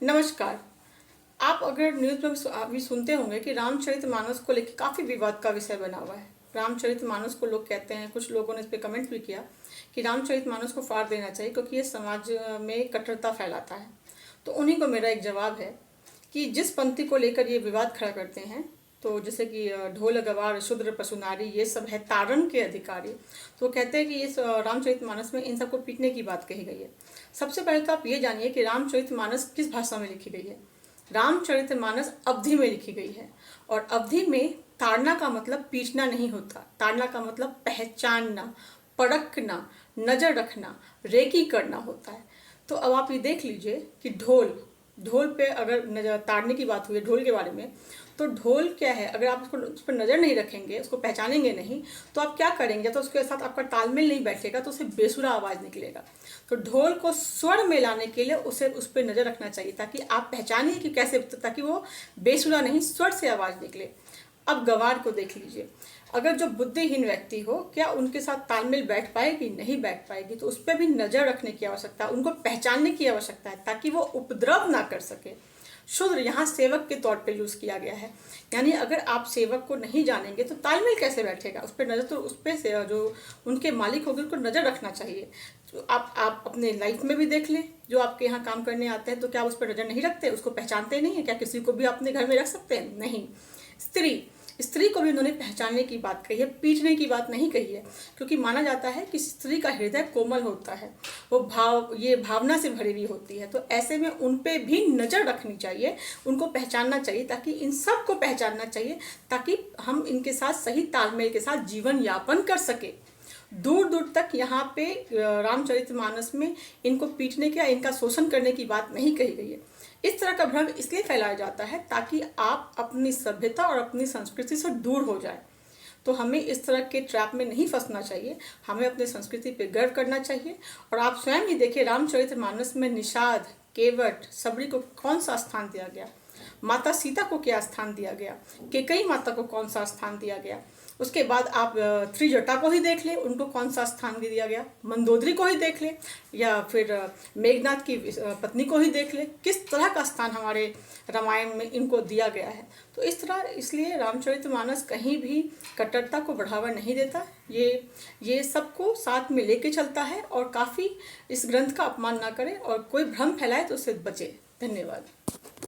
नमस्कार। आप अगर न्यूज़ में अभी सुनते होंगे कि रामचरितमानस को लेकर काफ़ी विवाद का विषय बना हुआ है। रामचरितमानस को लोग कहते हैं, कुछ लोगों ने इस पे कमेंट भी किया कि रामचरितमानस को फाड़ देना चाहिए क्योंकि ये समाज में कट्टरता फैलाता है। तो उन्हीं को मेरा एक जवाब है कि जिस पंक्ति को लेकर ये विवाद खड़ा करते हैं, तो जैसे कि ढोल गवार शूद्र पशु नारी ये सब है तारण के अधिकारी, तो वो कहते हैं कि इस रामचरितमानस में इन सबको पीटने की बात कही गई है। सबसे पहले तो आप ये जानिए कि रामचरितमानस किस भाषा में लिखी गई है। रामचरितमानस अवधि में लिखी गई है और अवधि में ताड़ना का मतलब पीटना नहीं होता। ताड़ना का मतलब पहचानना, परखना, नजर रखना, रेकी करना होता है। तो अब आप ये देख लीजिए कि ढोल ढोल पे अगर नजर ताड़ने की बात हुई है ढोल के बारे में, तो ढोल क्या है, अगर आप उसको उस पर नज़र नहीं रखेंगे, उसको पहचानेंगे नहीं, तो आप क्या करेंगे, तो उसके साथ आपका तालमेल नहीं बैठेगा तो उसे बेसुरा आवाज़ निकलेगा। तो ढोल को स्वर में लाने के लिए उसे उस पर नज़र रखना चाहिए ताकि आप पहचानिए कि कैसे, ताकि वो बेसुरा नहीं स्वर से आवाज़ निकले। अब गवार को देख लीजिए, अगर जो बुद्धिहीन व्यक्ति हो, क्या उनके साथ तालमेल बैठ पाएगी? नहीं बैठ पाएगी। तो उस पर भी नज़र रखने की आवश्यकता है, उनको पहचानने की आवश्यकता है ताकि वो उपद्रव ना कर सके। शूद्र यहाँ सेवक के तौर पे यूज़ किया गया है, यानी अगर आप सेवक को नहीं जानेंगे तो तालमेल कैसे बैठेगा? उस पर नज़र, तो उस पर से जो उनके मालिक होंगे उनको नज़र रखना चाहिए। तो आप अपने लाइफ में भी देख लें, जो आपके यहाँ काम करने आते हैं, तो क्या आप उस पर नज़र नहीं रखते? उसको पहचानते नहीं है? क्या किसी को भी अपने घर में रख सकते हैं? नहीं। स्त्री को भी उन्होंने पहचानने की बात कही है, पीटने की बात नहीं कही है, क्योंकि माना जाता है कि स्त्री का हृदय कोमल होता है, वो भावना से भरी हुई होती है। तो ऐसे में उन पे भी नज़र रखनी चाहिए, उनको पहचानना चाहिए, ताकि इन सब को पहचानना चाहिए ताकि हम इनके साथ सही तालमेल के साथ जीवन यापन कर सके। दूर दूर तक यहाँ पे रामचरितमानस में इनको पीटने का, इनका शोषण करने की बात नहीं कही गई है। इस तरह का भ्रम इसलिए फैलाया जाता है ताकि आप अपनी सभ्यता और अपनी संस्कृति से दूर हो जाए। तो हमें इस तरह के ट्रैप में नहीं फंसना चाहिए, हमें अपनी संस्कृति पे गर्व करना चाहिए। और आप स्वयं ही देखिए, रामचरितमानस में निषाद, केवट, सबरी को कौन सा स्थान दिया गया, माता सीता को क्या स्थान दिया गया, कैकेयी माता को कौन सा स्थान दिया गया। उसके बाद आप त्रिजटा को ही देख लें, उनको कौन सा स्थान दिया गया, मंदोदरी को ही देख लें, या फिर मेघनाथ की पत्नी को ही देख लें, किस तरह का स्थान हमारे रामायण में इनको दिया गया है। तो इस तरह, इसलिए रामचरितमानस कहीं भी कट्टरता को बढ़ावा नहीं देता, ये सबको साथ में लेके चलता है। और काफ़ी इस ग्रंथ का अपमान ना करें और कोई भ्रम फैलाए तो उससे बचे। धन्यवाद।